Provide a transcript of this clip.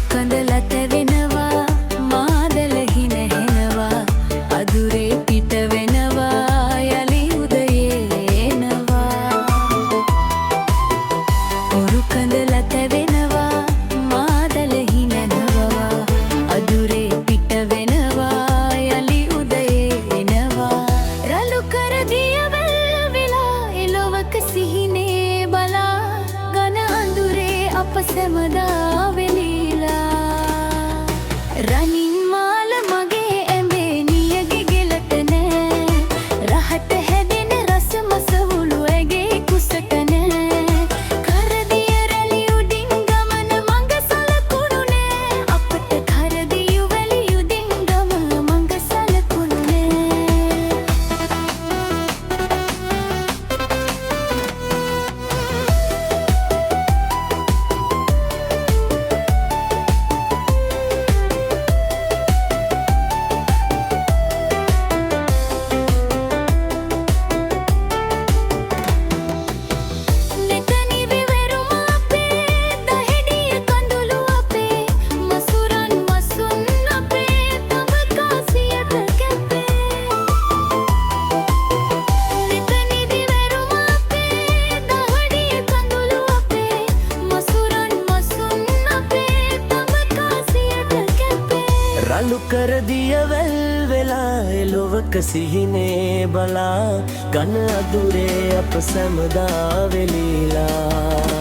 කඳලත වෙනවා මාදල හිනහෙනවා අදුරේ පිට වෙනවා යලි උදයේ එනවා ඔරු කඳලත වෙනවා මාදල හිනනවා අදුරේ පිට වෙනවා යලි උදයේ එනවා රළු කර දියවැල් වෙලා එළොවක සිහිනේ බලා ඝන අඳුරේ අප සැමදා රනින් මාල මගේ ඇඹේ නියගේ ගෙලට නෑ රහට හැදෙන රස මසවුළු ඇගේ කුසට නෑ කරදිය රැලි උඩින් ගමන මඟ සලකුණු නෑ අපට කරදිය වැලි උඩින් ගමන මඟ සලකුණු රළු කර දියවැල් වෙලා එළොවක සිහිනේ බලා ඝන අඳුරේ අප සැමදා වෙලීලා